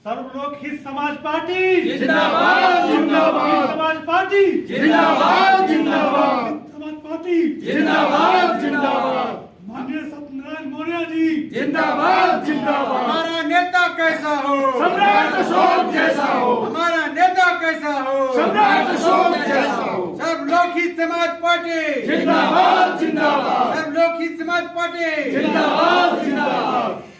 सर्वलोक हित समाज पार्टी जिंदाबाद जिंदाबाद समाज पार्टी जिंदाबाद जिंदाबाद समाज पार्टी जिंदाबाद जिंदाबाद माननीय सत्यनारायण मौर्य जी जिंदाबाद जिंदाबाद। हमारा नेता कैसा हो, सम्राट अशोक जैसा हो, हमारा नेता कैसा हो, सम्राट अशोक जैसा हो। सब लोक हित समाज पार्टी जिंदाबाद जिंदाबाद सब लोक हित समाज पार्टी जिंदाबाद जिंदाबाद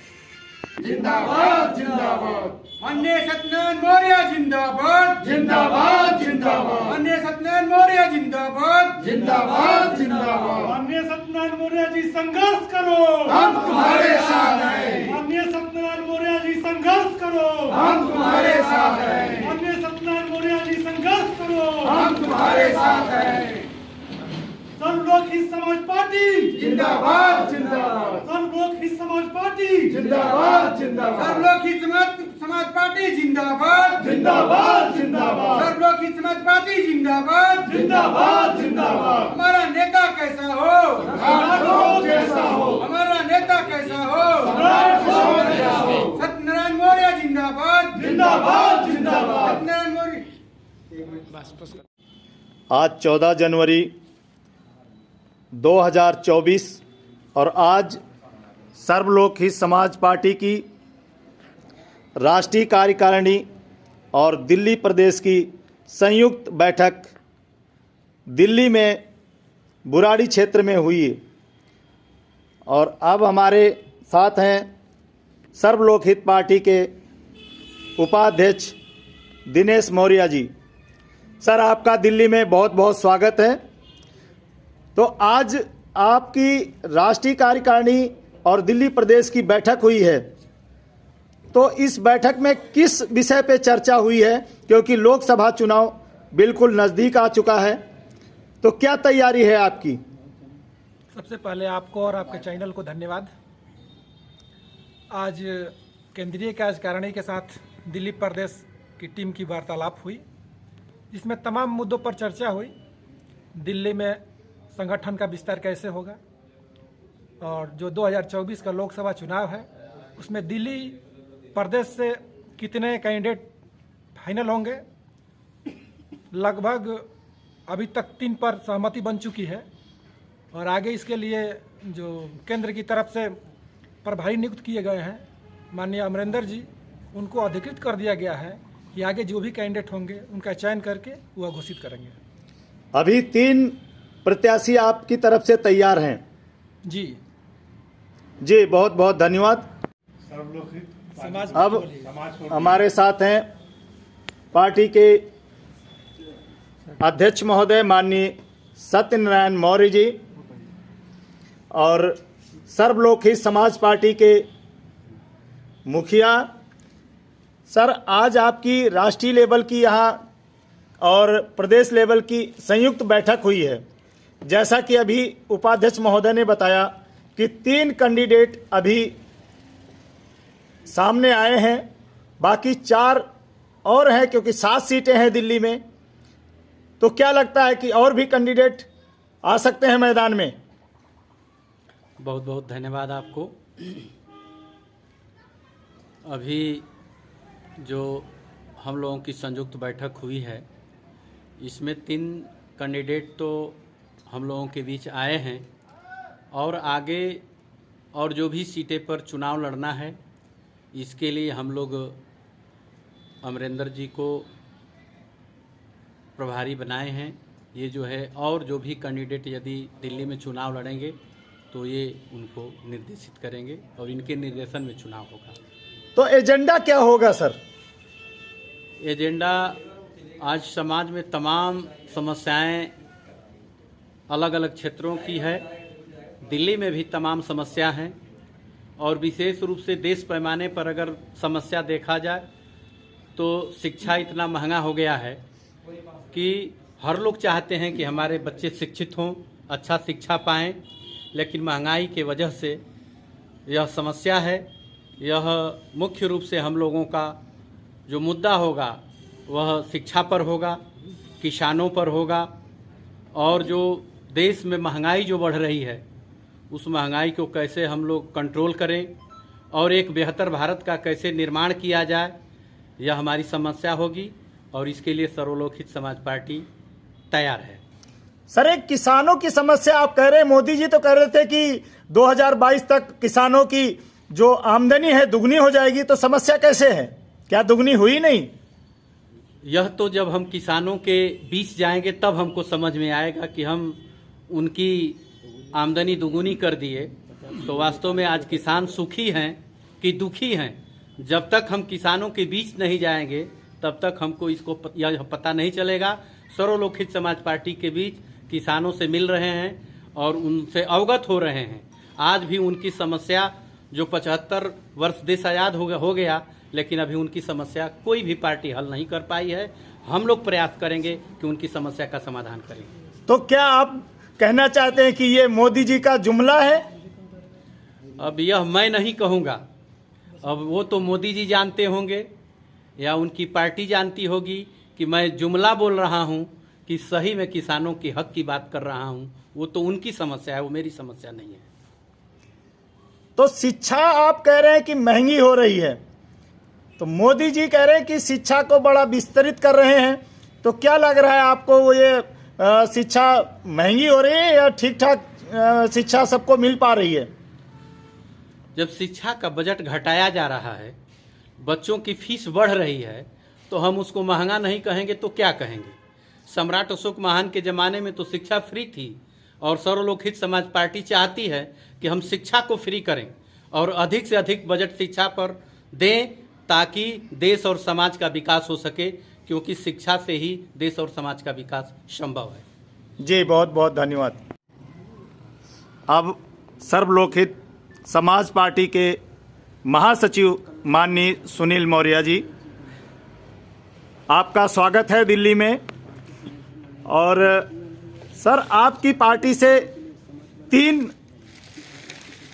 जिंदाबाद जिंदाबाद माननीय सत्यनारायण मौर्य जिंदाबाद जिंदाबाद जिंदाबाद माननीय सत्यनारायण मौर्य जिंदाबाद जिंदाबाद जिंदाबाद। माननीय सत्यनारायण मौर्य जी संघर्ष करो, हम तुम्हारे साथ हैं, माननीय सत्यनारायण मौर्य जी संघर्ष करो, हम तुम्हारे साथ हैं, माननीय सत्यनारायण मौर्य जी संघर्ष करो। हम तुम्हारे साथ हैं। सर्वलोक हित समाज पार्टी जिंदाबाद जिंदाबाद सर्वलोक हित समाज पार्टी जिंदाबाद सब जिंदाबाद लोक हित समाज पार्टी जिंदाबाद जिंदाबाद जिंदाबाद सब लोक हित समाज पार्टी जिंदाबाद जिंदाबाद जिंदाबाद। हमारा नेता कैसा हो, सम्राट अशोक जैसा हो, हमारा नेता कैसा हो, सम्राट अशोक जैसा हो। सत्यनारायण मौर्य जिंदाबाद जिंदाबाद जिंदाबाद। सत्यनारायण मौर्य। आज 14 जनवरी 2024 और आज सर्वलोक हित समाज पार्टी की राष्ट्रीय कार्यकारिणी और दिल्ली प्रदेश की संयुक्त बैठक दिल्ली में बुराड़ी क्षेत्र में हुई है। और अब हमारे साथ हैं सर्वलोक हित पार्टी के उपाध्यक्ष दिनेश मौर्य जी। सर, आपका दिल्ली में बहुत बहुत स्वागत है। तो आज आपकी राष्ट्रीय कार्यकारिणी और दिल्ली प्रदेश की बैठक हुई है, तो इस बैठक में किस विषय पे चर्चा हुई है? क्योंकि लोकसभा चुनाव बिल्कुल नज़दीक आ चुका है, तो क्या तैयारी है आपकी? सबसे पहले आपको और आपके चैनल को धन्यवाद। आज केंद्रीय कार्यकारिणी के साथ दिल्ली प्रदेश की टीम की वार्तालाप हुई, जिसमें तमाम मुद्दों पर चर्चा हुई। दिल्ली में संगठन का विस्तार कैसे होगा, और जो 2024 का लोकसभा चुनाव है उसमें दिल्ली प्रदेश से कितने कैंडिडेट फाइनल होंगे। लगभग अभी तक 3 पर सहमति बन चुकी है, और आगे इसके लिए जो केंद्र की तरफ से प्रभारी नियुक्त किए गए हैं माननीय अमरिंदर जी, उनको अधिकृत कर दिया गया है कि आगे जो भी कैंडिडेट होंगे उनका चयन करके वह घोषित करेंगे। अभी 3 प्रत्याशी आपकी तरफ से तैयार हैं। जी जी, बहुत बहुत धन्यवाद। सर्वलोक हित समाज अब हमारे साथ हैं पार्टी के अध्यक्ष महोदय माननीय सत्यनारायण मौर्य जी और सर्वलोक हित समाज पार्टी के मुखिया। सर, आज आपकी राष्ट्रीय लेवल की यहाँ और प्रदेश लेवल की संयुक्त बैठक हुई है। जैसा कि अभी उपाध्यक्ष महोदय ने बताया कि 3 कैंडिडेट अभी सामने आए हैं, बाकी 4 और हैं, क्योंकि 7 सीटें हैं दिल्ली में। तो क्या लगता है कि और भी कैंडिडेट आ सकते हैं मैदान में? बहुत बहुत धन्यवाद आपको। अभी जो हम लोगों की संयुक्त बैठक हुई है, इसमें 3 कैंडिडेट तो हम लोगों के बीच आए हैं, और आगे और जो भी सीटें पर चुनाव लड़ना है, इसके लिए हम लोग अमरिंदर जी को प्रभारी बनाए हैं। ये जो है, और जो भी कैंडिडेट यदि दिल्ली में चुनाव लड़ेंगे तो ये उनको निर्देशित करेंगे और इनके निर्देशन में चुनाव होगा। तो एजेंडा क्या होगा सर? एजेंडा, आज समाज में तमाम समस्याएं अलग अलग क्षेत्रों की है। दिल्ली में भी तमाम समस्या हैं, और विशेष रूप से देश पैमाने पर अगर समस्या देखा जाए तो शिक्षा इतना महंगा हो गया है कि हर लोग चाहते हैं कि हमारे बच्चे शिक्षित हों, अच्छा शिक्षा पाएं, लेकिन महंगाई के वजह से यह समस्या है। यह मुख्य रूप से हम लोगों का जो मुद्दा होगा वह शिक्षा पर होगा, किसानों पर होगा, और जो देश में महंगाई जो बढ़ रही है उस महंगाई को कैसे हम लोग कंट्रोल करें और एक बेहतर भारत का कैसे निर्माण किया जाए, यह हमारी समस्या होगी और इसके लिए सर्वलोकहित समाज पार्टी तैयार है। सर, एक किसानों की समस्या आप कह रहे हैं, मोदी जी तो कह रहे थे कि 2022 तक किसानों की जो आमदनी है दुगनी हो जाएगी, तो समस्या कैसे है? क्या दुगनी हुई नहीं? यह तो जब हम किसानों के बीच जाएंगे तब हमको समझ में आएगा कि हम उनकी आमदनी दुगुनी कर दिए। तो वास्तव में आज किसान सुखी हैं कि दुखी हैं, जब तक हम किसानों के बीच नहीं जाएंगे तब तक हमको इसको यह पता नहीं चलेगा। सर्वलोकहित समाज पार्टी के बीच किसानों से मिल रहे हैं और उनसे अवगत हो रहे हैं। आज भी उनकी समस्या, जो 75 वर्ष देश आज़ाद हो गया, लेकिन अभी उनकी समस्या कोई भी पार्टी हल नहीं कर पाई है। हम लोग प्रयास करेंगे कि उनकी समस्या का समाधान करें। तो क्या आप कहना चाहते हैं कि ये मोदी जी का जुमला है? अब यह मैं नहीं कहूँगा, अब वो तो मोदी जी जानते होंगे या उनकी पार्टी जानती होगी कि मैं जुमला बोल रहा हूँ कि सही में किसानों के हक की बात कर रहा हूँ। वो तो उनकी समस्या है, वो मेरी समस्या नहीं है। तो शिक्षा आप कह रहे हैं कि महंगी हो रही है, तो मोदी जी कह रहे हैं कि शिक्षा को बड़ा विस्तृत कर रहे हैं। तो क्या लग रहा है आपको, वो ये शिक्षा महंगी हो रही है या ठीक ठाक शिक्षा सबको मिल पा रही है? जब शिक्षा का बजट घटाया जा रहा है, बच्चों की फीस बढ़ रही है, तो हम उसको महंगा नहीं कहेंगे तो क्या कहेंगे? सम्राट अशोक महान के ज़माने में तो शिक्षा फ्री थी और सर्वलोकहित समाज पार्टी चाहती है कि हम शिक्षा को फ्री करें और अधिक से अधिक बजट शिक्षा पर दें, ताकि देश और समाज का विकास हो सके, क्योंकि शिक्षा से ही देश और समाज का विकास संभव है। जी, बहुत बहुत धन्यवाद। अब सर्वलोकहित समाज पार्टी के महासचिव माननीय सुनील मौर्य जी, आपका स्वागत है दिल्ली में। और सर, आपकी पार्टी से 3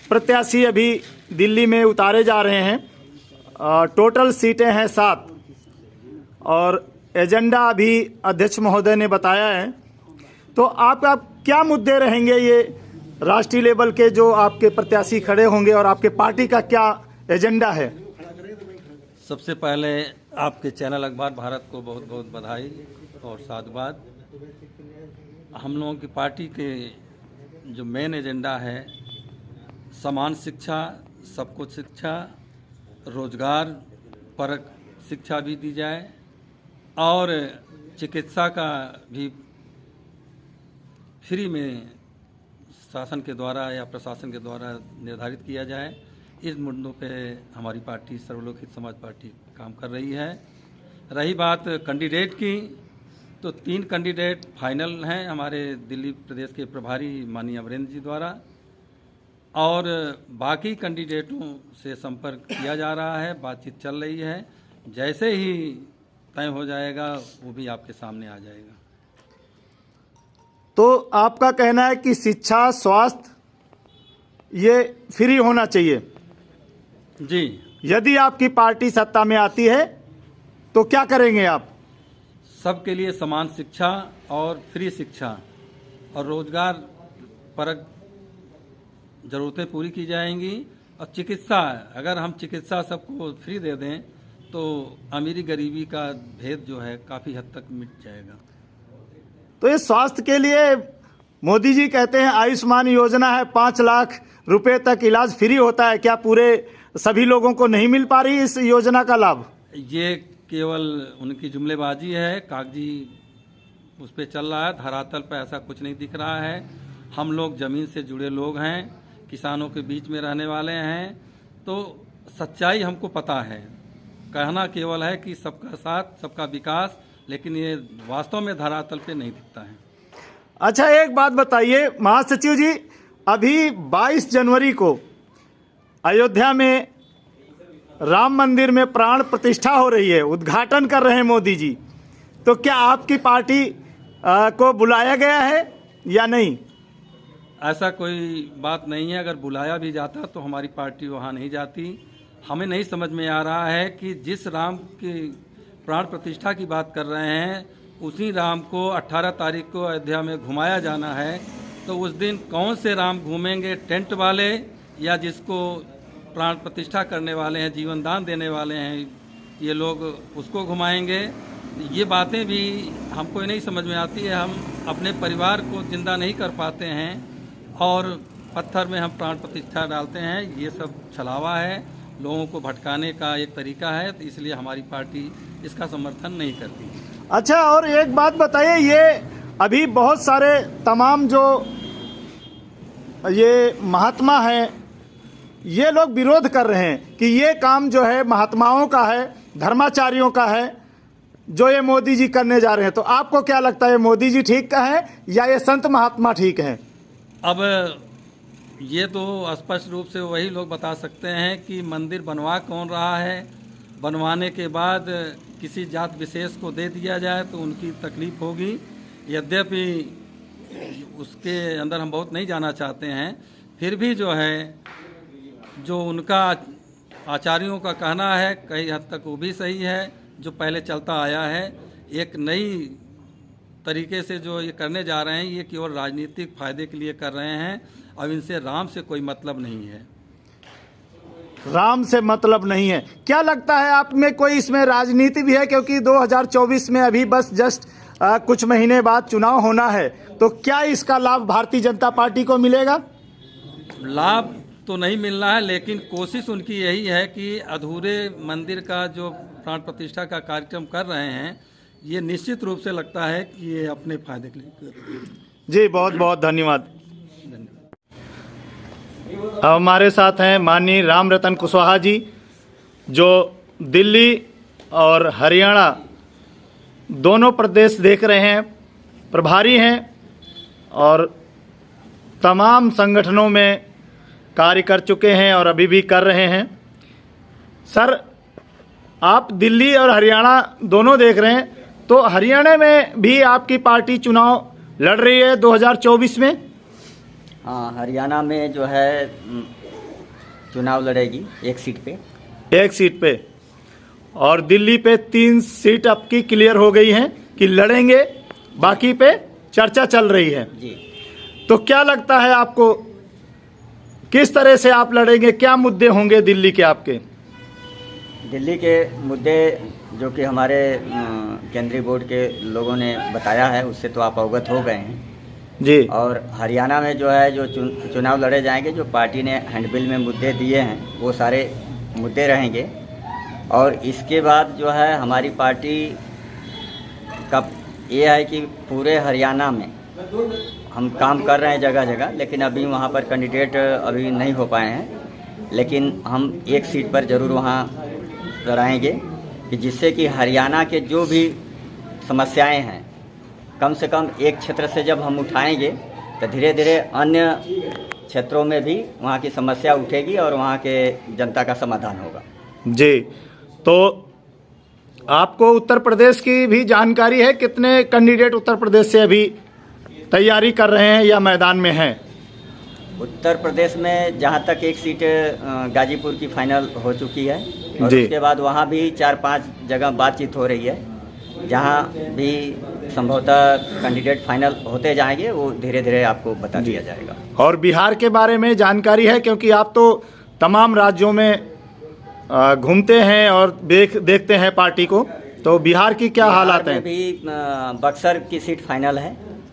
प्रत्याशी अभी दिल्ली में उतारे जा रहे हैं। टोटल सीटें हैं 7 और एजेंडा अभी अध्यक्ष महोदय ने बताया है। तो आपका क्या मुद्दे रहेंगे ये राष्ट्रीय लेवल के, जो आपके प्रत्याशी खड़े होंगे, और आपके पार्टी का क्या एजेंडा है? सबसे पहले आपके चैनल अखबार भारत को बहुत बहुत बधाई और साधुवाद। हम लोगों की पार्टी के जो मेन एजेंडा है, समान शिक्षा, सबको शिक्षा, रोजगार परक शिक्षा भी दी जाए और चिकित्सा का भी फ्री में शासन के द्वारा या प्रशासन के द्वारा निर्धारित किया जाए। इस मुद्दों पे हमारी पार्टी सर्वलोकहित समाज पार्टी काम कर रही है। रही बात कैंडिडेट की, तो 3 कैंडिडेट फाइनल हैं हमारे दिल्ली प्रदेश के प्रभारी माननीय अमरेंद्र जी द्वारा, और बाकी कैंडिडेटों से संपर्क किया जा रहा है, बातचीत चल रही है। जैसे ही तय हो जाएगा वो भी आपके सामने आ जाएगा। तो आपका कहना है कि शिक्षा, स्वास्थ्य ये फ्री होना चाहिए जी। यदि आपकी पार्टी सत्ता में आती है तो क्या करेंगे आप? सबके लिए समान शिक्षा और फ्री शिक्षा और रोजगार परक ज़रूरतें पूरी की जाएंगी। और चिकित्सा, अगर हम चिकित्सा सबको फ्री दे दें तो अमीरी गरीबी का भेद जो है काफ़ी हद तक मिट जाएगा। तो ये स्वास्थ्य के लिए मोदी जी कहते हैं आयुष्मान योजना है, 5 लाख रुपए तक इलाज फ्री होता है। क्या पूरे सभी लोगों को नहीं मिल पा रही इस योजना का लाभ? ये केवल उनकी जुमलेबाजी है, कागजी उस पर चल रहा है, धरातल पर ऐसा कुछ नहीं दिख रहा है। हम लोग ज़मीन से जुड़े लोग हैं, किसानों के बीच में रहने वाले हैं, तो सच्चाई हमको पता है। कहना केवल है कि सबका साथ सबका विकास, लेकिन ये वास्तव में धरातल पे नहीं दिखता है। अच्छा, एक बात बताइए महासचिव जी, अभी 22 जनवरी को अयोध्या में राम मंदिर में प्राण प्रतिष्ठा हो रही है, उद्घाटन कर रहे हैं मोदी जी। तो क्या आपकी पार्टी को बुलाया गया है या नहीं? ऐसा कोई बात नहीं है। अगर बुलाया भी जाता तो हमारी पार्टी वहाँ नहीं जाती। हमें नहीं समझ में आ रहा है कि जिस राम की प्राण प्रतिष्ठा की बात कर रहे हैं, उसी राम को 18 तारीख को अयोध्या में घुमाया जाना है, तो उस दिन कौन से राम घूमेंगे? टेंट वाले या जिसको प्राण प्रतिष्ठा करने वाले हैं, जीवन दान देने वाले हैं ये लोग उसको घुमाएंगे। ये बातें भी हमको नहीं समझ में आती है। हम अपने परिवार को जिंदा नहीं कर पाते हैं और पत्थर में हम प्राण प्रतिष्ठा डालते हैं। ये सब छलावा है, लोगों को भटकाने का एक तरीका है, तो इसलिए हमारी पार्टी इसका समर्थन नहीं करती। अच्छा, और एक बात बताइए, ये अभी बहुत सारे तमाम जो ये महात्मा हैं, ये लोग विरोध कर रहे हैं कि ये काम जो है महात्माओं का है, धर्माचार्यों का है, जो ये मोदी जी करने जा रहे हैं। तो आपको क्या लगता है, मोदी जी ठीक का है या ये संत महात्मा ठीक हैं? अब ये तो स्पष्ट रूप से वही लोग बता सकते हैं कि मंदिर बनवा कौन रहा है। बनवाने के बाद किसी जात विशेष को दे दिया जाए तो उनकी तकलीफ होगी। यद्यपि उसके अंदर हम बहुत नहीं जाना चाहते हैं, फिर भी जो है जो उनका आचार्यों का कहना है कई हद तक वो भी सही है, जो पहले चलता आया है। एक नई तरीके से जो ये करने जा रहे हैं, ये केवल राजनीतिक फायदे के लिए कर रहे हैं। अब इनसे राम से कोई मतलब नहीं है। राम से मतलब नहीं है। क्या लगता है आप में कोई इसमें राजनीति भी है? क्योंकि 2024 में अभी बस जस्ट कुछ महीने बाद चुनाव होना है, तो क्या इसका लाभ भारतीय जनता पार्टी को मिलेगा? लाभ तो नहीं मिलना है, लेकिन कोशिश उनकी यही है कि अधूरे मंदिर का जो प्राण प्रतिष्ठा का कार्यक्रम कर रहे हैं, ये निश्चित रूप से लगता है कि ये अपने फायदे के लिए कर रहे हैं। जी, बहुत बहुत धन्यवाद। अब हमारे साथ हैं माननीय राम रतन कुशवाहा जी, जो दिल्ली और हरियाणा दोनों प्रदेश देख रहे हैं, प्रभारी हैं और तमाम संगठनों में कार्य कर चुके हैं और अभी भी कर रहे हैं। सर, आप दिल्ली और हरियाणा दोनों देख रहे हैं, तो हरियाणा में भी आपकी पार्टी चुनाव लड़ रही है 2024 में? हाँ, हरियाणा में जो है चुनाव लड़ेगी एक सीट पे। और दिल्ली पे 3 सीट आपकी क्लियर हो गई हैं कि लड़ेंगे, बाकी पे चर्चा चल रही है जी। तो क्या लगता है आपको, किस तरह से आप लड़ेंगे? क्या मुद्दे होंगे दिल्ली के आपके? दिल्ली के मुद्दे जो कि हमारे केंद्रीय बोर्ड के लोगों ने बताया है, उससे तो आप अवगत हो गए हैं जी। और हरियाणा में जो है जो चुनाव लड़े जाएंगे, जो पार्टी ने हैंडबिल में मुद्दे दिए हैं, वो सारे मुद्दे रहेंगे। और इसके बाद जो है हमारी पार्टी का ये है कि पूरे हरियाणा में हम काम कर रहे हैं जगह जगह, लेकिन अभी वहाँ पर कैंडिडेट अभी नहीं हो पाए हैं। लेकिन हम एक सीट पर ज़रूर वहाँ लड़ाएंगे कि जिससे कि हरियाणा के जो भी समस्याएं हैं, कम से कम एक क्षेत्र से जब हम उठाएंगे तो धीरे धीरे अन्य क्षेत्रों में भी वहाँ की समस्या उठेगी और वहाँ के जनता का समाधान होगा। जी, तो आपको उत्तर प्रदेश की भी जानकारी है? कितने कैंडिडेट उत्तर प्रदेश से अभी तैयारी कर रहे हैं या मैदान में हैं? उत्तर प्रदेश में जहाँ तक एक सीट गाजीपुर की फाइनल हो चुकी है और जी। उसके बाद वहाँ भी 4-5 जगह बातचीत हो रही है, जहाँ भी संभवतः कैंडिडेट फाइनल होते जाएंगे, वो धीरे धीरे आपको बता दिया जाएगा। और बिहार के बारे में जानकारी है? क्योंकि आप तो तमाम राज्यों में घूमते हैं और देखते हैं पार्टी को, तो बिहार की क्या हालात हैं? भी बक्सर की सीट फाइनल है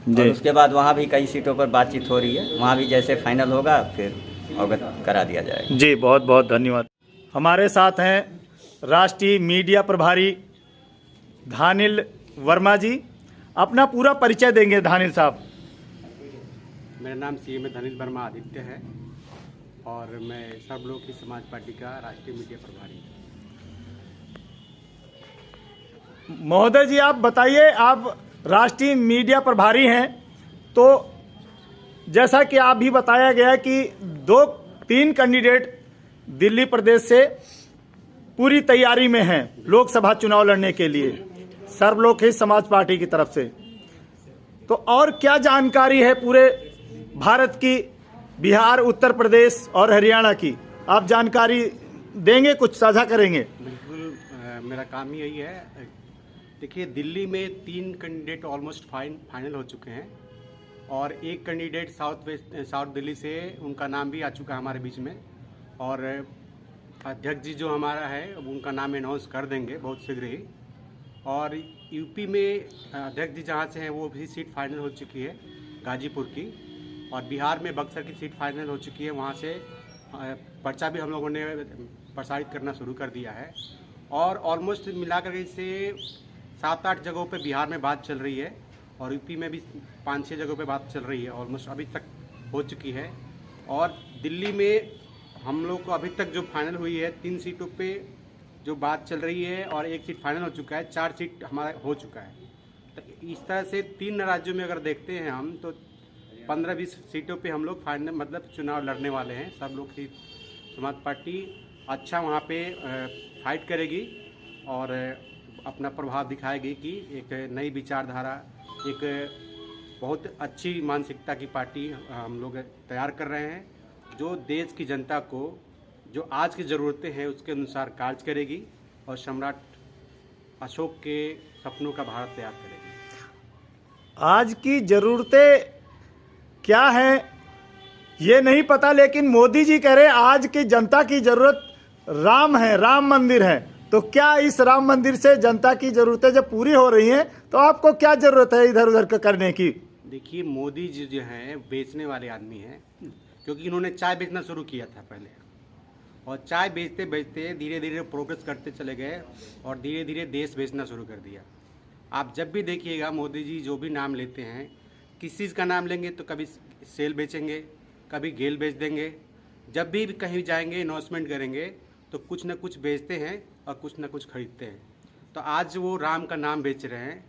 और उसके बाद वहाँ भी कई सीटों पर बातचीत हो रही है, वहाँ भी जैसे फाइनल होगा फिर अवगत करा दिया जाएगा। जी, बहुत बहुत धन्यवाद। हमारे साथ हैं राष्ट्रीय मीडिया प्रभारी धानिल वर्मा जी। अपना पूरा परिचय देंगे धानिल साहब। मेरा नाम CMA धानिल वर्मा आदित्य है और मैं सर्वलोक समाज पार्टी का राष्ट्रीय मीडिया प्रभारी हूँ। महोदय जी, आप बताइए, आप राष्ट्रीय मीडिया प्रभारी हैं, तो जैसा कि आप भी बताया गया कि 2-3 कैंडिडेट दिल्ली प्रदेश से पूरी तैयारी में हैं लोकसभा चुनाव लड़ने के लिए सर्वलोक समाज पार्टी की तरफ से। तो और क्या जानकारी है पूरे भारत की, बिहार, उत्तर प्रदेश और हरियाणा की? आप जानकारी देंगे, कुछ साझा करेंगे? बिल्कुल, मेरा काम ही यही है। देखिए, दिल्ली में 3 कैंडिडेट ऑलमोस्ट फाइनल हो चुके हैं और एक कैंडिडेट साउथ दिल्ली से, उनका नाम भी आ चुका है हमारे बीच में। और अध्यक्ष जी जो हमारा है अब उनका नाम अनाउंस कर देंगे बहुत शीघ्र ही। और यूपी में अध्यक्ष जी जहाँ से हैं वो भी सीट फाइनल हो चुकी है गाजीपुर की, और बिहार में बक्सर की सीट फाइनल हो चुकी है। वहाँ से पर्चा भी हम लोगों ने प्रसारित करना शुरू कर दिया है, और ऑलमोस्ट मिलाकर इसे 7-8 जगहों पे बिहार में बात चल रही है, और यूपी में भी 5-6 जगहों पे बात चल रही है, ऑलमोस्ट अभी तक हो चुकी है। और दिल्ली में हम लोग को अभी तक जो फाइनल हुई है 3 सीटों पे जो बात चल रही है, और 1 सीट फाइनल हो चुका है, 4 सीट हमारा हो चुका है। तो इस तरह से 3 राज्यों में अगर देखते हैं हम तो 15-20 सीटों पे हम लोग फाइनल मतलब चुनाव लड़ने वाले हैं। सब लोग की समाज पार्टी अच्छा वहाँ पे फाइट करेगी और अपना प्रभाव दिखाएगी कि एक नई विचारधारा, एक बहुत अच्छी मानसिकता की पार्टी हम लोग तैयार कर रहे हैं, जो देश की जनता को जो आज की ज़रूरतें हैं उसके अनुसार कार्य करेगी और सम्राट अशोक के सपनों का भारत तैयार करेगी। आज की ज़रूरतें क्या है ये नहीं पता, लेकिन मोदी जी कह रहे आज की जनता की ज़रूरत राम है, राम मंदिर है। तो क्या इस राम मंदिर से जनता की ज़रूरतें जब पूरी हो रही हैं तो आपको क्या ज़रूरत है इधर उधर करने की? देखिए, मोदी जी जो हैं बेचने वाले आदमी हैं, क्योंकि इन्होंने चाय बेचना शुरू किया था पहले, और चाय बेचते बेचते धीरे धीरे प्रोग्रेस करते चले गए और धीरे धीरे देश बेचना शुरू कर दिया। आप जब भी देखिएगा मोदी जी जो भी नाम लेते हैं, किस चीज़ का नाम लेंगे तो कभी सेल बेचेंगे, कभी गेल बेच देंगे। जब भी कहीं जाएंगे अनाउंसमेंट करेंगे तो कुछ न कुछ बेचते हैं और कुछ न कुछ खरीदते हैं। तो आज वो राम का नाम बेच रहे हैं।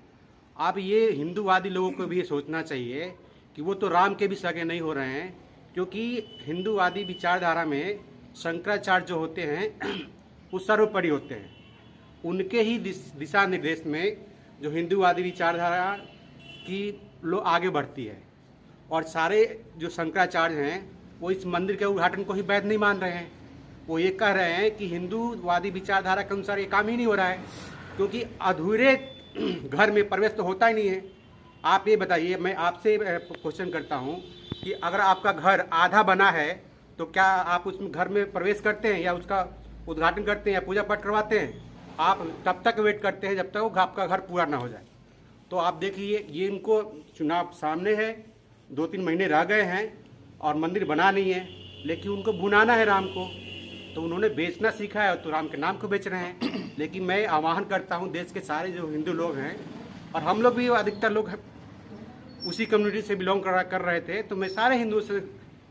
अब ये हिंदूवादी लोगों को भी ये सोचना चाहिए कि वो तो राम के भी सगे नहीं हो रहे हैं, क्योंकि हिंदूवादी विचारधारा में शंकराचार्य जो होते हैं वो सर्वोपरि होते हैं। उनके ही दिशा निर्देश में जो हिंदूवादी विचारधारा की लोग आगे बढ़ती है, और सारे जो शंकराचार्य हैं वो इस मंदिर के उद्घाटन को ही वैध नहीं मान रहे हैं। वो ये कह रहे हैं कि हिंदूवादी विचारधारा के अनुसार ये काम ही नहीं हो रहा है, क्योंकि अधूरे घर में प्रवेश तो होता ही नहीं है। आप ये बताइए, मैं आपसे क्वेश्चन करता हूँ कि अगर आपका घर आधा बना है तो क्या आप उस घर में प्रवेश करते हैं या उसका उद्घाटन करते हैं या पूजा पाठ करवाते हैं? आप तब तक वेट करते हैं जब तक आपका घर पूरा ना हो जाए। तो आप देखिए, ये इनको चुनाव सामने है, 2-3 महीने रह गए हैं और मंदिर बना नहीं है, लेकिन उनको भुनाना है राम को, तो उन्होंने बेचना सीखा है तो राम के नाम को बेच रहे हैं। लेकिन मैं आह्वान करता हूँ देश के सारे जो हिंदू लोग हैं, और हम लोग भी अधिकतर लोग उसी कम्युनिटी से बिलोंग कर रहे थे, तो मैं सारे हिंदुओं से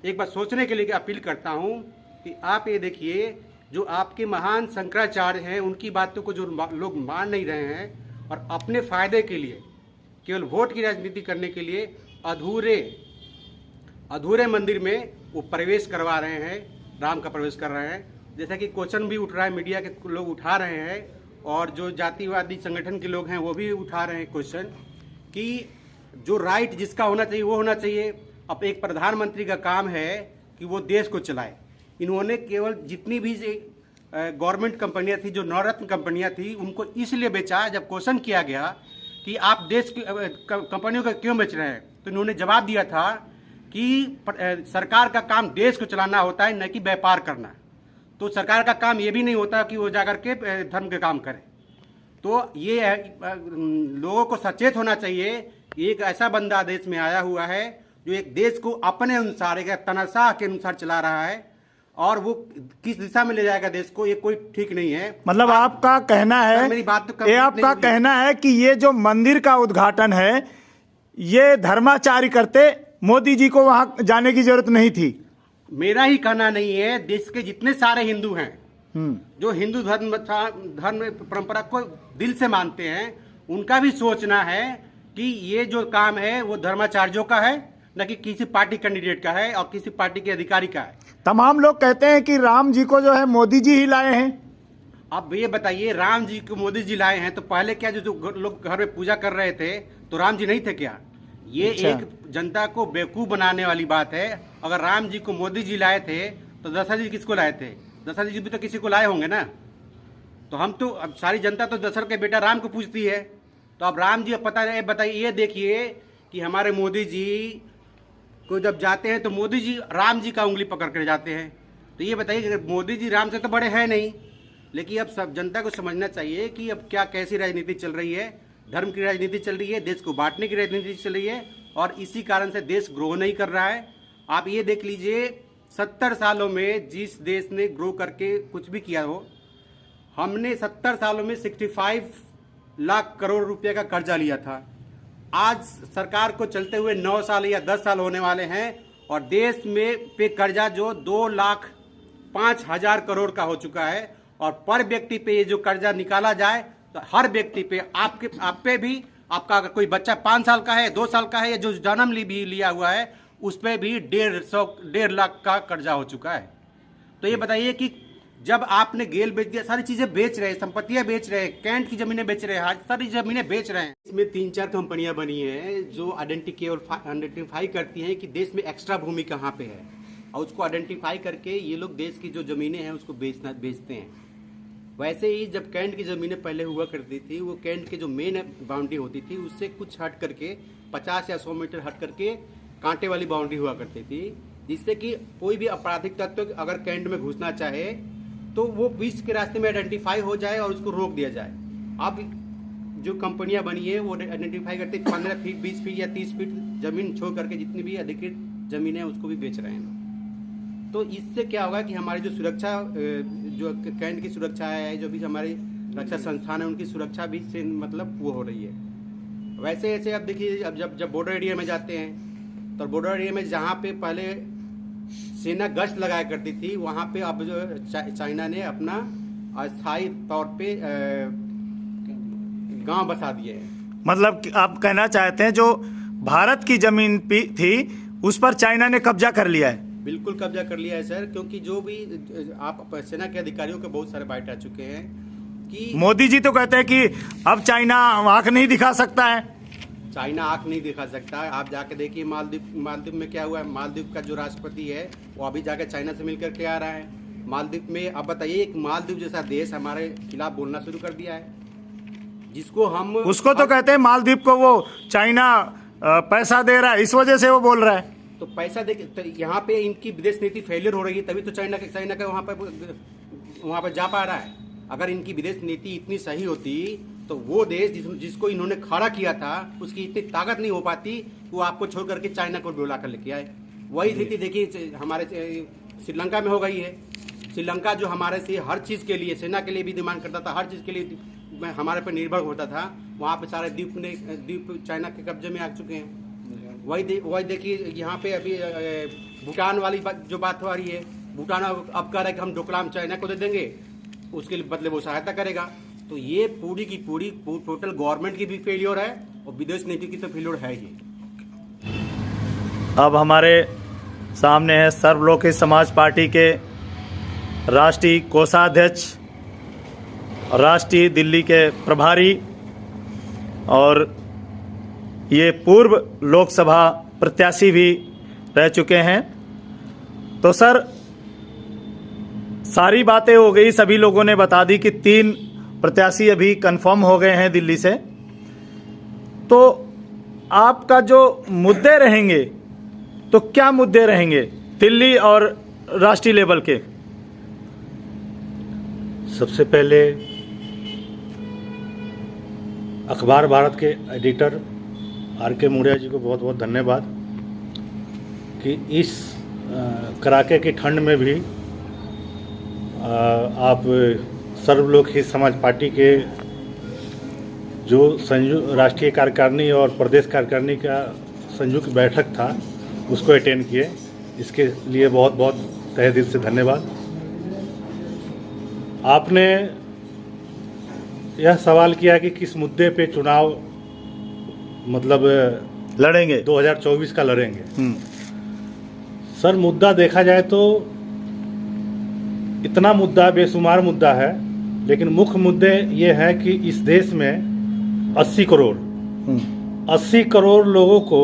एक बार सोचने के लिए अपील करता हूँ कि आप ये देखिए, जो आपके महान शंकराचार्य हैं उनकी बातों को जो लोग मान नहीं रहे हैं और अपने फायदे के लिए केवल वोट की राजनीति करने के लिए अधूरे मंदिर में वो प्रवेश करवा रहे हैं, राम का प्रवेश कर रहे हैं। जैसा कि क्वेश्चन भी उठ रहा है, मीडिया के लोग उठा रहे हैं, और जो जातिवादी संगठन के लोग हैं वो भी उठा रहे हैं क्वेश्चन कि जो राइट जिसका होना चाहिए वो होना चाहिए। अब एक प्रधानमंत्री का काम है कि वो देश को चलाए। इन्होंने केवल जितनी भी गवर्नमेंट कंपनियां थी, जो नवरत्न कंपनियां थी, उनको इसलिए बेचा। जब क्वेश्चन किया गया कि आप देश की कंपनियों को क्यों बेच रहे हैं, तो इन्होंने जवाब दिया था कि सरकार का काम देश को चलाना होता है, न कि व्यापार करना। तो सरकार का काम ये भी नहीं होता कि वो जाकर के धर्म के काम करे। तो ये लोगों को सचेत होना चाहिए। एक ऐसा बंदा देश में आया हुआ है जो एक देश को अपने अनुसार, एक तनाशाह के अनुसार चला रहा है, और वो किस दिशा में ले जाएगा देश को, ये कोई ठीक नहीं है। मतलब आपका कहना है, मेरी बात तो ये आपका कहना है कि ये जो मंदिर का उद्घाटन है ये धर्माचारी करते, मोदी जी को वहां जाने की जरूरत नहीं थी। मेरा ही कहना नहीं है, देश के जितने सारे हिंदू हैं जो हिंदू धर्म परंपरा को दिल से मानते हैं, उनका भी सोचना है कि ये जो काम है वो धर्माचार्यों का है, न कि किसी पार्टी कैंडिडेट का है और किसी पार्टी के अधिकारी का है। तमाम लोग कहते हैं कि राम जी को जो है मोदी जी ही लाए हैं। अब ये बताइए, राम जी को मोदी जी लाए हैं तो पहले क्या जो लोग घर में पूजा कर रहे थे तो राम जी नहीं थे क्या? ये एक जनता को बेवकूफ बनाने वाली बात है। अगर राम जी को मोदी जी लाए थे तो दशरथ जी किसको लाए थे? दशरथ जी भी तो किसी को लाए होंगे ना। तो हम तो, अब सारी जनता तो दशरथ के बेटा राम को पूछती है। तो अब राम जी पता है, बताइए, ये देखिए कि हमारे मोदी जी को जब जाते हैं तो मोदी जी राम जी का उंगली पकड़ कर जाते हैं। तो ये बताइए कि मोदी जी राम से तो बड़े हैं नहीं, लेकिन अब सब जनता को समझना चाहिए कि अब क्या कैसी राजनीति चल रही है। धर्म की राजनीति चल रही है, देश को बांटने की राजनीति चल रही है, और इसी कारण से देश ग्रो नहीं कर रहा है। आप ये देख लीजिए 70 सालों में जिस देश ने ग्रो करके कुछ भी किया हो, हमने 70 सालों में 65 लाख करोड़ रुपए का कर्जा लिया था। आज सरकार को चलते हुए 9 साल या 10 साल होने वाले हैं और देश में पे कर्जा जो 2,05,000 करोड़ का हो चुका है, और पर व्यक्ति पे ये जो कर्जा निकाला जाए तो हर व्यक्ति पे आप पे भी, आपका अगर कोई बच्चा 5 साल का है, 2 साल का है, या जो जन्म भी लिया हुआ है उस पर भी 1.5 लाख का कर्जा हो चुका है। तो ये बताइए कि जब आपने गेल बेच दिया, सारी चीजें बेच रहे हैं, संपत्तियां बेच रहे हैं, कैंट की जमीनें बेच रहे हैं, आज सारी जमीनें बेच रहे हैं। इसमें 3-4 कंपनियां बनी हैं जो आइडेंटिफाई करती हैं कि देश में एक्स्ट्रा भूमि कहाँ पे है, और उसको आइडेंटिफाई करके ये लोग देश की जो जमीनें हैं उसको बेचते हैं। वैसे ही जब कैंट की ज़मीनें पहले हुआ करती थी, वो कैंट के जो मेन बाउंड्री होती थी उससे कुछ हट करके 50 या 100 मीटर हट करके कांटे वाली बाउंड्री हुआ करती थी, जिससे कि कोई भी आपराधिक तत्व अगर कैंट में घुसना चाहे तो वो बीच के रास्ते में आइडेंटिफाई हो जाए और उसको रोक दिया जाए। अब जो कंपनियां बनी है वो आइडेंटिफाई करते 15 फीट, 20 फीट या 30 फीट ज़मीन छोड़ करके जितनी भी अधिकृत ज़मीन है उसको भी बेच रहे हैं। तो इससे क्या होगा कि हमारी जो सुरक्षा, जो कैंट की सुरक्षा है, जो भी हमारी रक्षा संस्थान है, उनकी सुरक्षा भी से मतलब वो हो रही है। वैसे ऐसे अब देखिए, अब जब बॉर्डर एरिया में जाते हैं तो बॉर्डर एरिया में जहाँ पे पहले सेना गश्त लगाया करती थी, वहाँ पे अब जो चाइना ने अपना अस्थायी तौर पे गांव बसा दिए हैं। मतलब आप कहना चाहते हैं जो भारत की जमीन थी उस पर चाइना ने कब्जा कर लिया है? बिल्कुल कब्जा कर लिया है सर, क्योंकि जो भी आप सेना के अधिकारियों के बहुत सारे बाइट आ चुके हैं कि मोदी जी तो कहते हैं कि अब चाइना आंख नहीं दिखा सकता है। चाइना आंख नहीं दिखा सकता है। आप जाके देखिए मालदीव में क्या हुआ है। मालदीव का जो राष्ट्रपति है वो अभी जाके चाइना से मिलकर के आ रहा है। मालदीव में अब बताइए, एक मालदीव जैसा देश हमारे खिलाफ बोलना शुरू कर दिया है, जिसको हम उसको तो कहते हैं मालदीव को वो चाइना पैसा दे रहा है, इस वजह से वो बोल रहा है। तो पैसा दे, तो यहाँ पे इनकी विदेश नीति फेलियर हो रही है, तभी तो चाइना का वहाँ पर जा पा रहा है। अगर इनकी विदेश नीति इतनी सही होती तो वो देश जिसको इन्होंने खड़ा किया था उसकी इतनी ताकत नहीं हो पाती, वो आपको छोड़ करके चाइना को बुला कर लेके आए। वही स्थिति देखिए हमारे श्रीलंका में हो गई है। श्रीलंका जो हमारे से हर चीज़ के लिए, सेना के लिए भी डिमांड करता था, हर चीज़ के लिए हमारे पर निर्भर होता था, वहाँ पे सारे द्वीप चाइना के कब्जे में आ चुके हैं। वही देखिए यहाँ पे अभी भूटान वाली जो बात हो रही है, भूटान अब कह रहा है कि हम डोकलाम चाइना को दे देंगे, उसके बदले वो सहायता करेगा। तो ये पूरी की पूरी टोटल गवर्नमेंट की भी फेलियर है और विदेश नीति की तो फेलियर है ही। अब हमारे सामने है सर्वलोक समाज पार्टी के राष्ट्रीय कोषाध्यक्ष, राष्ट्रीय दिल्ली के प्रभारी और ये पूर्व लोकसभा प्रत्याशी भी रह चुके हैं। तो सर, सारी बातें हो गई, सभी लोगों ने बता दी कि 3 प्रत्याशी अभी कंफर्म हो गए हैं दिल्ली से। तो आपका जो मुद्दे रहेंगे, तो क्या मुद्दे रहेंगे दिल्ली और राष्ट्रीय लेवल के? सबसे पहले अखबार भारत के एडिटर आर.के. मूड़िया जी को बहुत बहुत धन्यवाद कि इस कड़ाके की ठंड में भी आप सर्वलोक हित समाज पार्टी के जो राष्ट्रीय कार्यकारिणी और प्रदेश कार्यकारिणी का संयुक्त बैठक था उसको अटेंड किए। इसके लिए बहुत बहुत तहे दिल से धन्यवाद। आपने यह सवाल किया कि किस मुद्दे पे चुनाव मतलब लड़ेंगे, 2024 का लड़ेंगे। सर, मुद्दा देखा जाए तो इतना मुद्दा बेशुमार मुद्दा है, लेकिन मुख्य मुद्दे ये हैं कि इस देश में 80 करोड़ लोगों को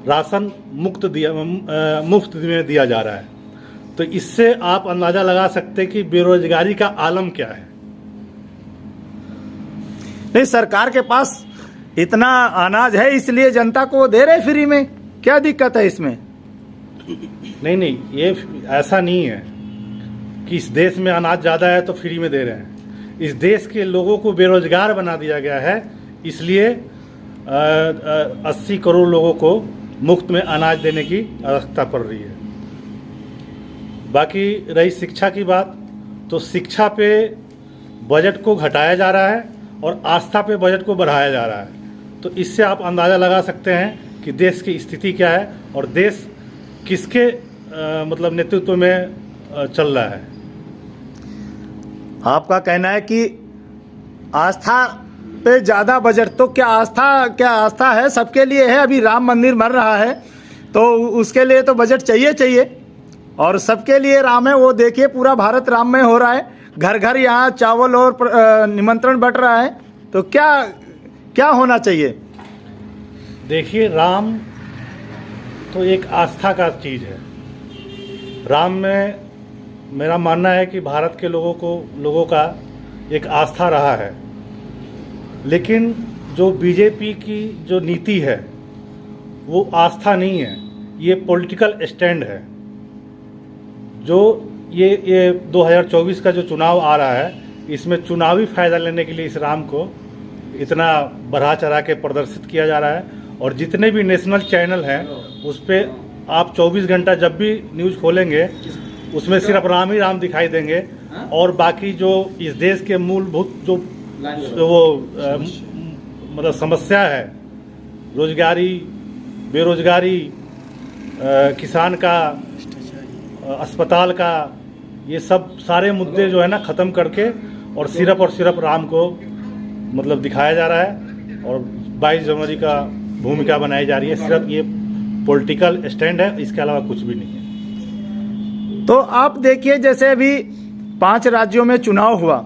राशन मुफ्त में दिया जा रहा है। तो इससे आप अंदाजा लगा सकते हैं कि बेरोजगारी का आलम क्या है। नहीं, सरकार के पास इतना अनाज है इसलिए जनता को दे रहे फ्री में, क्या दिक्कत है इसमें? नहीं, ये ऐसा नहीं है। कि इस देश में अनाज ज़्यादा है तो फ्री में दे रहे हैं। इस देश के लोगों को बेरोजगार बना दिया गया है, इसलिए 80 करोड़ लोगों को मुफ्त में अनाज देने की आवश्यकता पड़ रही है। बाकी रही शिक्षा की बात, तो शिक्षा पे बजट को घटाया जा रहा है और आस्था पे बजट को बढ़ाया जा रहा है। तो इससे आप अंदाज़ा लगा सकते हैं कि देश की स्थिति क्या है और देश किसके मतलब नेतृत्व में चल रहा है। आपका कहना है कि आस्था पे ज़्यादा बजट, तो क्या आस्था है? सबके लिए है। अभी राम मंदिर बन रहा है तो उसके लिए तो बजट चाहिए और सबके लिए राम है। वो देखिए पूरा भारत राम में हो रहा है, घर घर यहाँ चावल और निमंत्रण बट रहा है। तो क्या होना चाहिए? देखिए, राम तो एक आस्था का चीज़ है। राम में मेरा मानना है कि भारत के लोगों का एक आस्था रहा है, लेकिन जो बीजेपी की जो नीति है वो आस्था नहीं है, ये पॉलिटिकल स्टैंड है। जो ये 2024 का जो चुनाव आ रहा है, इसमें चुनावी फ़ायदा लेने के लिए इस राम को इतना बढ़ा चढ़ा के प्रदर्शित किया जा रहा है। और जितने भी नेशनल चैनल हैं उस पर आप 24 घंटा जब भी न्यूज़ खोलेंगे उसमें सिर्फ राम ही राम दिखाई देंगे, और बाकी जो इस देश के मूलभूत जो वो मतलब समस्या है, रोजगारी, बेरोजगारी, किसान का, अस्पताल का, ये सब सारे मुद्दे जो है ना ख़त्म करके और सिर्फ राम को मतलब दिखाया जा रहा है और 22 जनवरी का भूमिका बनाई जा रही है। सिर्फ ये पॉलिटिकल स्टैंड है, इसके अलावा कुछ भी नहीं है। तो आप देखिए, जैसे अभी 5 राज्यों में चुनाव हुआ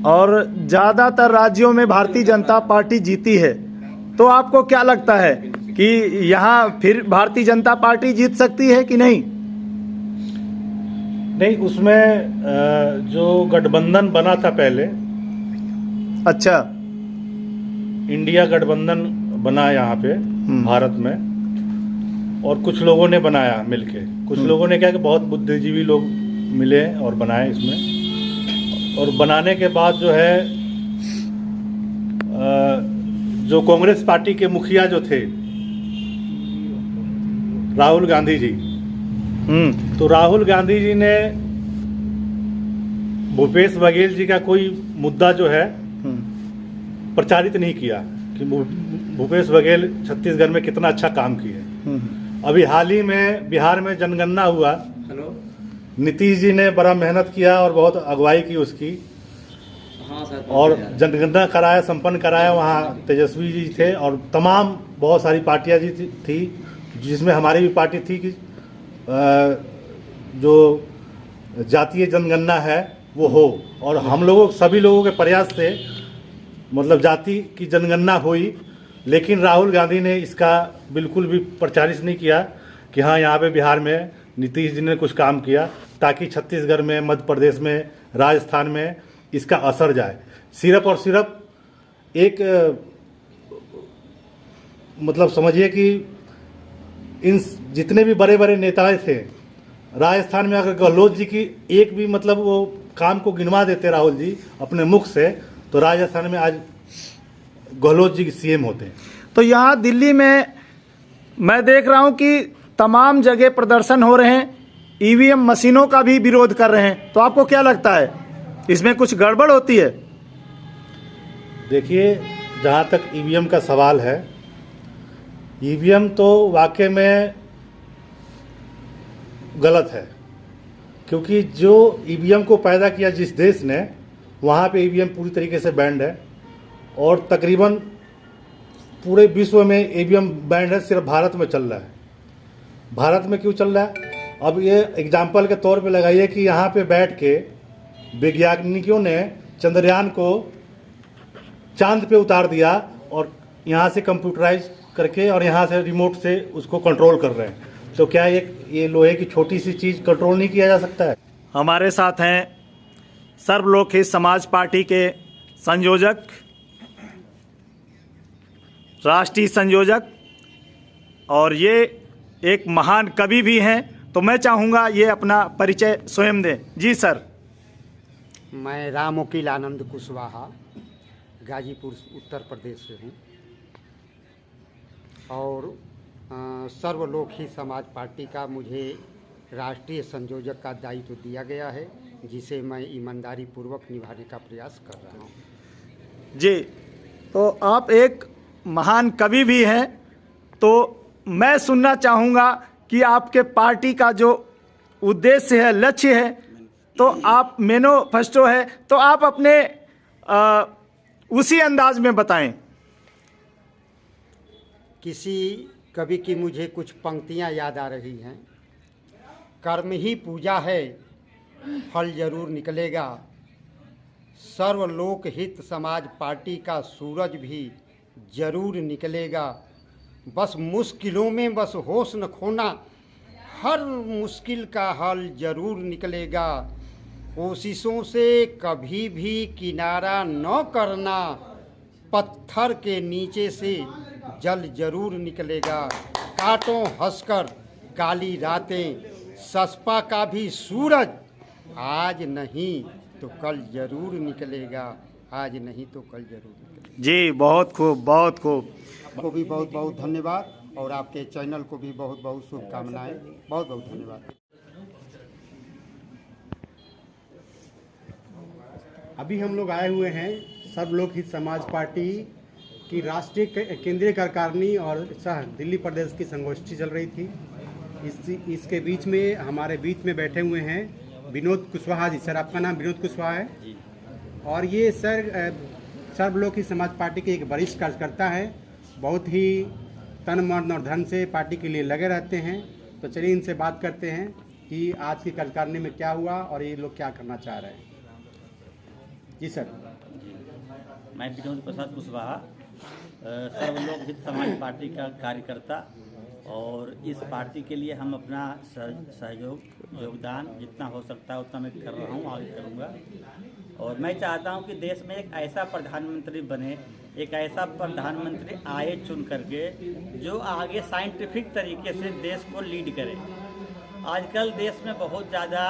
और ज़्यादातर राज्यों में भारतीय जनता पार्टी जीती है, तो आपको क्या लगता है कि यहाँ फिर भारतीय जनता पार्टी जीत सकती है कि नहीं? नहीं, उसमें जो गठबंधन बना था पहले, अच्छा, इंडिया गठबंधन बना यहाँ पे भारत में, और कुछ लोगों ने बनाया मिलके। कुछ लोगों ने क्या कि बहुत बुद्धिजीवी लोग मिले और बनाए इसमें। और बनाने के बाद जो है जो कांग्रेस पार्टी के मुखिया जो थे राहुल गांधी जी, तो राहुल गांधी जी ने भूपेश बघेल जी का कोई मुद्दा जो है प्रचारित नहीं किया कि भूपेश बघेल छत्तीसगढ़ में कितना अच्छा काम किए। अभी हाल ही में बिहार में जनगणना हुआ, नीतीश जी ने बड़ा मेहनत किया और बहुत अगुवाई की उसकी, और जनगणना कराया, संपन्न कराया। वहाँ तेजस्वी जी थे और तमाम बहुत सारी पार्टियां जी थी, जिसमें हमारी भी पार्टी थी कि जो जातीय जनगणना है वो हो, और हम लोगों सभी लोगों के प्रयास से मतलब जाति की जनगणना हुई। लेकिन राहुल गांधी ने इसका बिल्कुल भी प्रचारित नहीं किया कि हाँ, यहाँ पे बिहार में नीतीश जी ने कुछ काम किया, ताकि छत्तीसगढ़ में, मध्य प्रदेश में, राजस्थान में इसका असर जाए। सिर्फ और सिर्फ एक मतलब समझिए कि इन जितने भी बड़े बड़े नेता थे राजस्थान में, अगर गहलोत जी की एक भी मतलब वो काम को गिनवा देते राहुल जी अपने मुख से, तो राजस्थान में आज गहलोत जी सीएम होते हैं। तो यहाँ दिल्ली में मैं देख रहा हूँ कि तमाम जगह प्रदर्शन हो रहे हैं, ईवीएम मशीनों का भी विरोध कर रहे हैं। तो आपको क्या लगता है, इसमें कुछ गड़बड़ होती है? देखिए, जहाँ तक ईवीएम का सवाल है, ईवीएम तो वाकई में गलत है, क्योंकि जो ईवीएम को पैदा किया जिस देश ने, वहाँ पे ईवीएम पूरी तरीके से बैंड है, और तकरीबन पूरे विश्व में ईवीएम बैंड है, सिर्फ भारत में चल रहा है। भारत में क्यों चल रहा है? अब ये एग्जाम्पल के तौर पे लगाइए कि यहाँ पे बैठ के वैज्ञानिकों ने चंद्रयान को चांद पे उतार दिया और यहाँ से कंप्यूटराइज करके और यहाँ से रिमोट से उसको कंट्रोल कर रहे हैं। तो क्या ये लोहे की छोटी सी चीज़ कंट्रोल नहीं किया जा सकता है? हमारे साथ हैं सर्वलोकहित समाज पार्टी के संयोजक, राष्ट्रीय संयोजक, और ये एक महान कवि भी हैं। तो मैं चाहूँगा ये अपना परिचय स्वयं दें। जी सर। मैं राम वकील आनंद कुशवाहा गाजीपुर उत्तर प्रदेश से हूँ और सर्वलोकहित समाज पार्टी का मुझे राष्ट्रीय संयोजक का दायित्व दिया गया है, जिसे मैं ईमानदारी पूर्वक निभाने का प्रयास कर रहा हूँ। जी, तो आप एक महान कवि भी हैं, तो मैं सुनना चाहूँगा कि आपके पार्टी का जो उद्देश्य है, लक्ष्य है, तो आप मैनिफेस्टो है, तो आप अपने उसी अंदाज में बताएं। किसी कवि की मुझे कुछ पंक्तियाँ याद आ रही हैं। कर्म ही पूजा है, फल जरूर निकलेगा। सर्वलोक हित समाज पार्टी का सूरज भी जरूर निकलेगा। बस मुश्किलों में बस होश न खोना, हर मुश्किल का हल जरूर निकलेगा। कोशिशों से कभी भी किनारा न करना, पत्थर के नीचे से जल जरूर निकलेगा। कांटों हंसकर काली रातें, सस्पा का भी सूरज आज नहीं तो कल जरूर निकलेगा। आज नहीं तो कल जरूर निकलेगा। जी, बहुत खूब, बहुत खूब। आपको भी बहुत बहुत धन्यवाद और आपके चैनल को भी बहुत बहुत शुभकामनाएं। बहुत बहुत धन्यवाद। अभी हम लोग आए हुए हैं सर्वलोकहित समाज पार्टी की राष्ट्रीय केंद्रीय कार्यकारिणी और दिल्ली प्रदेश की संगोष्ठी चल रही थी। इसके बीच में हमारे बीच में बैठे हुए हैं विनोद कुशवाहा जी। सर, आपका नाम विनोद कुशवाहा है जी। और ये सर सर्वलोकहित समाज पार्टी के एक वरिष्ठ कार्यकर्ता है, बहुत ही तन मन और धन से पार्टी के लिए लगे रहते हैं। तो चलिए इनसे बात करते हैं कि आज की कार्यकारिणी में क्या हुआ और ये लोग क्या करना चाह रहे हैं। जी सर। मैं विनोद प्रसाद कुशवाहा, सर्वलोकहित समाज पार्टी का कार्यकर्ता, और इस पार्टी के लिए हम अपना सहयोग योगदान जितना हो सकता है उतना मैं कर रहा हूँ, आगे करूँगा। और मैं चाहता हूँ कि देश में एक ऐसा प्रधानमंत्री बने, एक ऐसा प्रधानमंत्री आए चुन करके जो आगे साइंटिफिक तरीके से देश को लीड करे। आजकल देश में बहुत ज़्यादा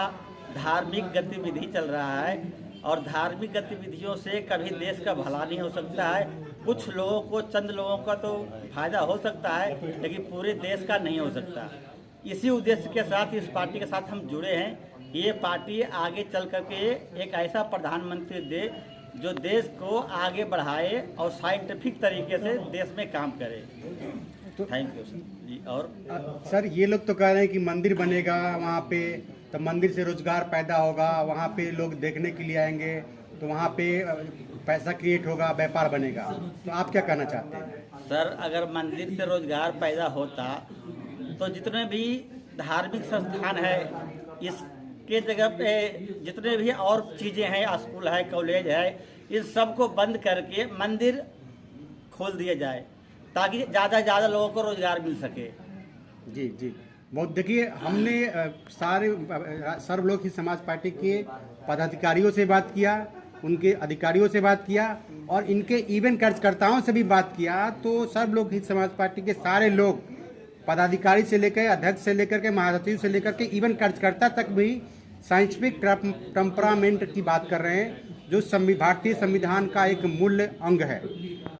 धार्मिक गतिविधि चल रहा है और धार्मिक गतिविधियों से कभी देश का भला नहीं हो सकता है। कुछ लोगों को, चंद लोगों का तो फायदा हो सकता है, लेकिन पूरे देश का नहीं हो सकता। इसी उद्देश्य के साथ इस पार्टी के साथ हम जुड़े हैं। ये पार्टी आगे चल करके एक ऐसा प्रधानमंत्री दे जो देश को आगे बढ़ाए और साइंटिफिक तरीके से देश में काम करे। तो थैंक यू सर जी। और सर, ये लोग तो कह रहे हैं कि मंदिर बनेगा वहाँ पे, तो मंदिर से रोजगार पैदा होगा, वहाँ पे लोग देखने के लिए आएंगे, तो वहाँ पे पैसा क्रिएट होगा, व्यापार बनेगा। तो आप क्या कहना चाहते हैं? सर, अगर मंदिर से रोजगार पैदा होता तो जितने भी धार्मिक संस्थान है इसके जगह पे जितने भी और चीज़ें हैं, स्कूल है, कॉलेज है, इन सबको बंद करके मंदिर खोल दिया जाए ताकि ज़्यादा से ज़्यादा लोगों को रोजगार मिल सके। जी जी, बहुत। देखिए, हमने सारे सर्वलोकहित समाज पार्टी के पदाधिकारियों से बात किया, उनके अधिकारियों से बात किया और इनके इवेंट कार्यकर्ताओं से भी बात किया। तो सर्वलोकहित समाज पार्टी के सारे लोग, पदाधिकारी से लेकर अध्यक्ष से लेकर के महासचिव से लेकर के इवेंट कार्यकर्ता तक भी साइंटिफिक टेम्परामेंट की बात कर रहे हैं, जो भारतीय संविधान का एक मूल्य अंग है।